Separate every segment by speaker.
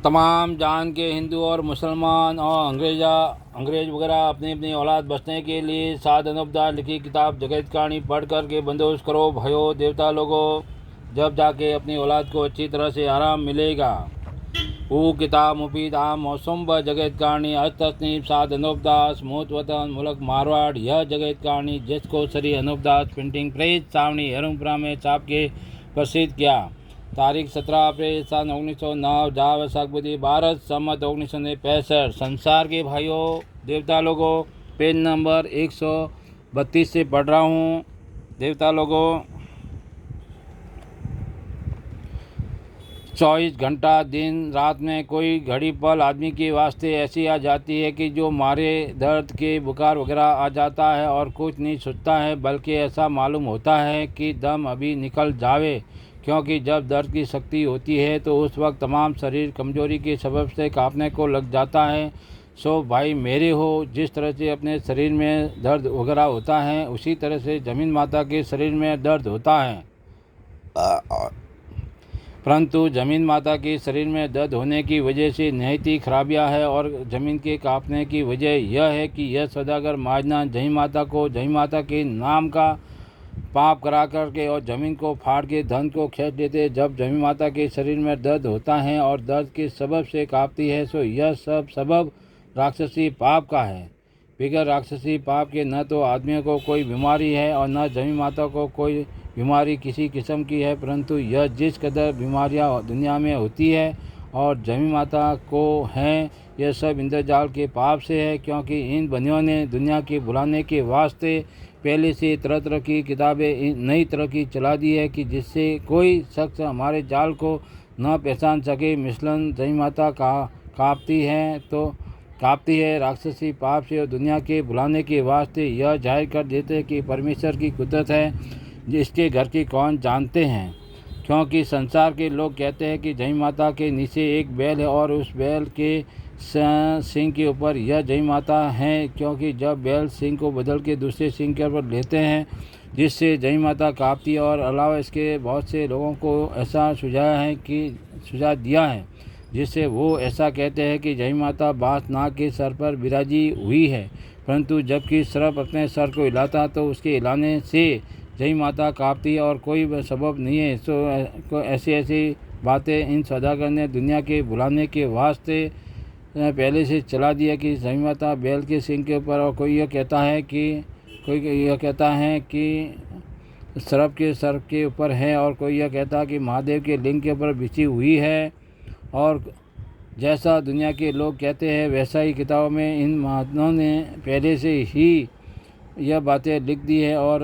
Speaker 1: तमाम जान के हिंदू और मुसलमान और अंग्रेज वगैरह अपनी अपनी औलाद बचने के लिए साद अनूपदार लिखी किताब जगत कहानी पढ़ कर के बंदोबस्त करो भयो देवता लोगों, जब जाके अपनी औलाद को अच्छी तरह से आराम मिलेगा। वो किताब मुफीद आम मौसम ब जगत कहानी अज तस्नीम साद अनूपदास मूत वतन मुल्क मारवाड़। यह जगत कहानी जिसको श्री अनूपदास प्रिंटिंग प्रेस सावनी हरुमपुरा में छाप के प्रसिद्ध किया। तारीख 17 अप्रैल सन 1909 जा वैसाख बुद्धि भारत सम्मत 1965। संसार के भाइयों देवता लोगों, पेज नंबर 132 से पढ़ रहा हूँ। देवता लोगों, 24 घंटा दिन रात में कोई घड़ी पल आदमी के वास्ते ऐसी आ जाती है कि जो मारे दर्द के बुखार वगैरह आ जाता है और कुछ नहीं सोचता है, बल्कि ऐसा मालूम होता है कि दम अभी निकल जावे। क्योंकि जब दर्द की शक्ति होती है तो उस वक्त तमाम शरीर कमजोरी के सबब से कांपने को लग जाता है। सो भाई मेरे हो, जिस तरह से अपने शरीर में दर्द वगैरह होता है उसी तरह से जमीन माता के शरीर में दर्द होता है। परंतु जमीन माता के शरीर में दर्द होने की वजह से निहायती खराबियाँ है और ज़मीन के कांपने की वजह यह है कि यह सौदागर महाजना जही माता को जही माता के नाम का पाप करा करके और ज़मीन को फाड़ के धन को खींच लेते। जब जमीन माता के शरीर में दर्द होता है और दर्द के सबब से कांपती है, सो यह सब सबब राक्षसी पाप का है। बगैर राक्षसी पाप के न तो आदमियों को कोई बीमारी है और न जमीन माता को कोई बीमारी किसी किस्म की है, परंतु यह जिस कदर बीमारियां दुनिया में होती है और जमीन माता को हैं, यह सब इंद्रजाल के पाप से है। क्योंकि इन बनियों ने दुनिया के बुलाने के वास्ते पहले से तरह तरह की किताबें नई तरह की चला दी है कि जिससे कोई शख्स हमारे जाल को न पहचान सके। मिसलन जमीन माता कांपती है राक्षसी पाप से और दुनिया के बुलाने के वास्ते यह जाहिर कर देते कि परमेश्वर की कुदरत है, जिसके घर की कौन जानते हैं। क्योंकि संसार के लोग कहते हैं कि जय माता के नीचे एक बैल है और उस बैल के सिंह के ऊपर यह जय माता है। क्योंकि जब बैल सिंह को बदल के दूसरे सिंह के ऊपर लेते हैं जिससे जय माता कांपती है। और अलावा इसके बहुत से लोगों को ऐसा सुझाव दिया है जिससे वो ऐसा कहते हैं कि जय माता बांस नाग के सर पर विराजी हुई है, परंतु जबकि सर्प अपने सर को हिलाता तो उसके हिलाने से जय माता कांपती है और कोई सबब नहीं है। सो ऐसी बातें इन सौदागर ने दुनिया के बुलाने के वास्ते पहले से चला दिया कि जय माता बैल के सिंह के ऊपर, और कोई यह कहता है कि सर्प के सर के ऊपर है, और कोई यह कहता है कि महादेव के लिंग के ऊपर बिछी हुई है। और जैसा दुनिया के लोग कहते हैं वैसा ही किताबों में इन महात्माओं ने पहले से ही यह बातें लिख दी है और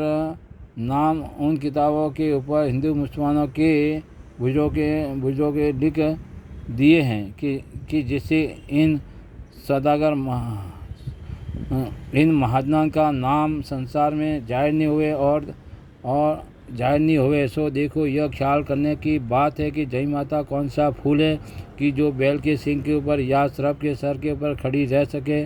Speaker 1: नाम उन किताबों के ऊपर हिंदू मुसलमानों के बुजुर्गों के लिख दिए हैं कि जिससे इन सौदागर इन महाजनों का नाम संसार में जाहिर नहीं हुए और जाहिर नहीं हुए। सो देखो, यह ख्याल करने की बात है कि जय माता कौन सा फूल है कि जो बैल के सिंह के ऊपर या सर्प के सर के ऊपर खड़ी रह सके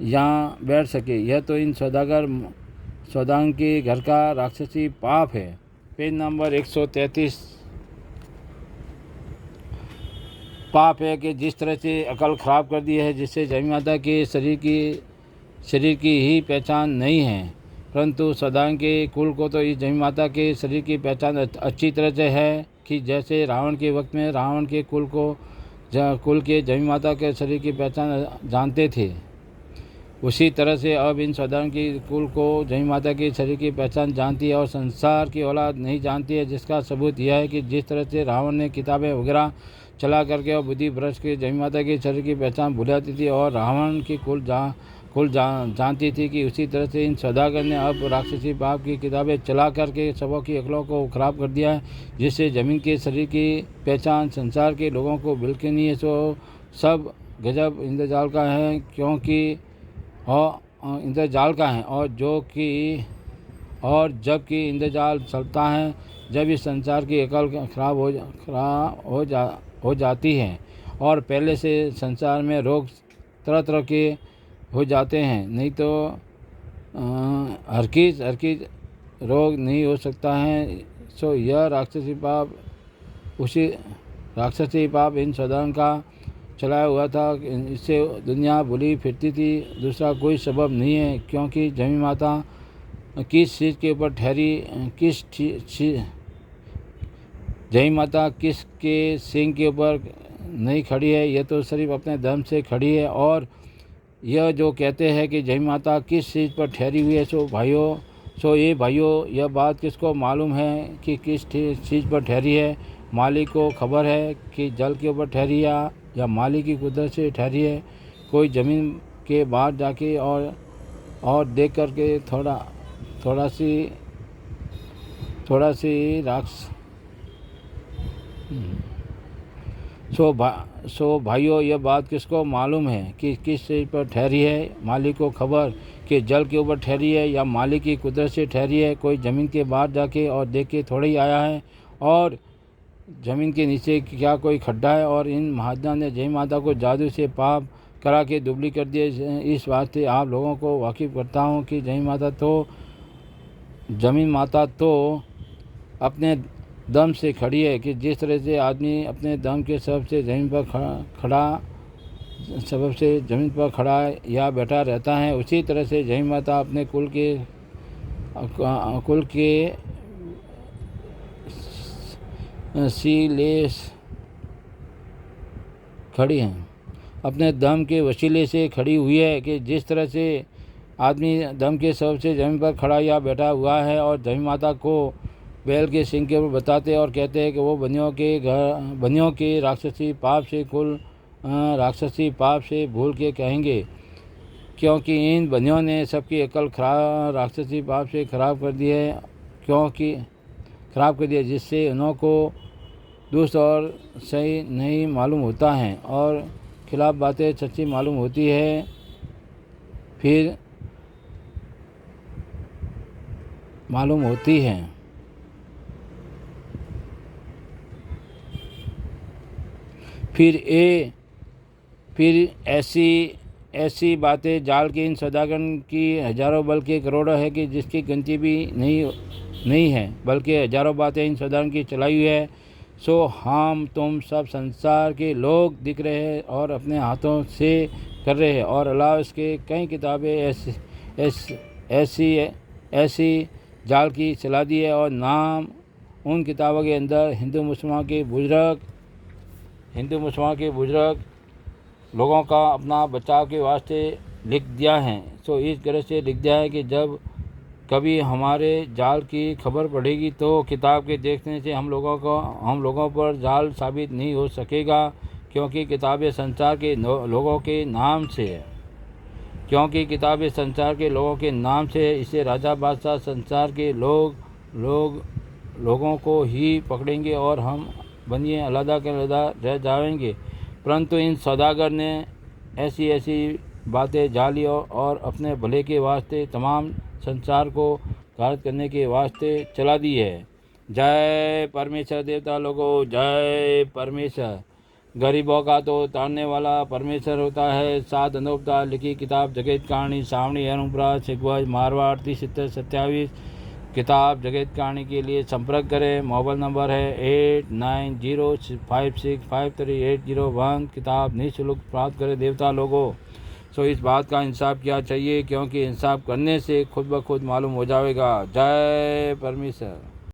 Speaker 1: या बैठ सके। यह तो इन सौदागर के घर का राक्षसी पाप है। Page number 133। पाप है कि जिस तरह से अकल ख़राब कर दी है, जिससे जय माता के शरीर की ही पहचान नहीं है, परंतु सौदागर के कुल को तो इस जय माता के शरीर की पहचान अच्छी तरह से है कि जैसे रावण के वक्त में रावण के कुल के जय माता के शरीर की पहचान जानते थे, उसी तरह से अब इन सौदागर की कुल को जय माता के शरीर की पहचान जानती है और संसार की औलाद नहीं जानती है। जिसका सबूत यह है कि जिस तरह से रावण ने किताबें वगैरह चला करके और बुद्धि भ्रष्ट के जय माता के शरीर की पहचान भुलाती थी और रावण की कुल जानती थी, कि उसी तरह से इन सौदागर ने अब राक्षसी पाप की किताबें चला करके सबों की अकलों को खराब कर दिया है, जिससे ज़मीन के शरीर की पहचान संसार के लोगों को बिल्कुल नहीं है। सो सब गजब इंद्रजाल का है, क्योंकि और इंद्रजाल का है और जबकि इंद्रजाल चलता है जब इस संसार की अकल खराब हो जाती है और पहले से संसार में रोग तरह तरह के हो जाते हैं, नहीं तो हर किस रोग नहीं हो सकता है। सो यह राक्षसी पाप उसी राक्षसी पाप इन सौदागरों का चलाया हुआ था। इससे दुनिया भूली फिरती थी। दूसरा कोई सबब नहीं है, क्योंकि जमी माता किस चीज़ के ऊपर ठहरी, जय माता किसके सिंह के ऊपर नहीं खड़ी है, यह तो सिर्फ अपने धर्म से खड़ी है। और यह जो कहते हैं कि जय माता किस चीज़ पर ठहरी हुई है, ये भाइयों यह बात किसको मालूम है कि किस चीज़ पर ठहरी है। मालिक को खबर है कि जल के ऊपर ठहरी है या मालिक की कुदरत से ठहरी है। कोई ज़मीन के बाहर जाके और देख करके थोड़ा सी राक्ष सो भाइयों यह बात किसको मालूम है कि किस चीज़ पर ठहरी है। मालिक को खबर कि जल के ऊपर ठहरी है या मालिक की कुदरत से ठहरी है। कोई ज़मीन के बाहर जाके और देख के थोड़ा ही आया है, और ज़मीन के नीचे क्या कोई खड्डा है। और इन महात्मा ने जय माता को जादू से पाप करा के दुबली कर दिए। इस वास्ते आप लोगों को वाकिफ़ करता हूँ कि जमीन माता तो अपने दम से खड़ी है कि जिस तरह से आदमी अपने दम के सबब से ज़मीन पर खड़ा या बैठा रहता है, उसी तरह से जय माता अपने कुल के सीलेस खड़ी हैं, अपने दम के वसीले से खड़ी हुई है। कि जिस तरह से आदमी दम के सबब से ज़मीन पर खड़ा या बैठा हुआ है, और जय माता को बैल के सिंह के ऊपर बताते और कहते हैं कि वो बनियों के राक्षसी पाप से भूल के कहेंगे, क्योंकि इन बनियों ने सबकी अकल राक्षसी पाप से खराब कर दी है, जिससे उन्हों को दुष्ट और सही नहीं मालूम होता है और खिलाफ बातें सच्ची मालूम होती है। फिर ऐसी बातें जाल के इन सौदागर की हजारों बल्कि करोड़ों है कि जिसकी गिनती भी नहीं है, बल्कि हजारों बातें इन सौदागर की चलाई हुई है। सो हम तुम सब संसार के लोग दिख रहे हैं और अपने हाथों से कर रहे हैं, और अलावा इसके कई किताबें ऐसी जाल की चला दी है, और नाम उन किताबों के अंदर हिंदू मुसलमान के बुजुर्ग लोगों का अपना बचाव के वास्ते लिख दिया है। सो इस तरह से लिख दिया है कि जब कभी हमारे जाल की खबर पड़ेगी तो किताब के देखने से हम लोगों पर जाल साबित नहीं हो सकेगा, क्योंकि किताबें संसार के लोगों के नाम से इसे राजा बादशाह संसार के लोगों को ही पकड़ेंगे और हम बनिए अलग के अलग रह जाएंगे। परंतु इन सौदागर ने ऐसी बातें जाली और अपने भले के वास्ते तमाम संसार को घात करने के वास्ते चला दी है। जय परमेश्वर देवता लोगों, जय परमेश्वर। गरीबों का तो तारने वाला परमेश्वर होता है। 7 अनूपता लिखी किताब जगत कहानी सावणी अनुप्रा सिगवज मारवाड़ 3027 किताब जगत कहानी के लिए संपर्क करें। मोबाइल नंबर है 8905653801। किताब निःशुल्क प्राप्त करें देवता लोगों। सो इस बात का इंसाफ किया चाहिए, क्योंकि इंसाफ करने से खुद ब खुद मालूम हो जाएगा। जय परमेश्वर।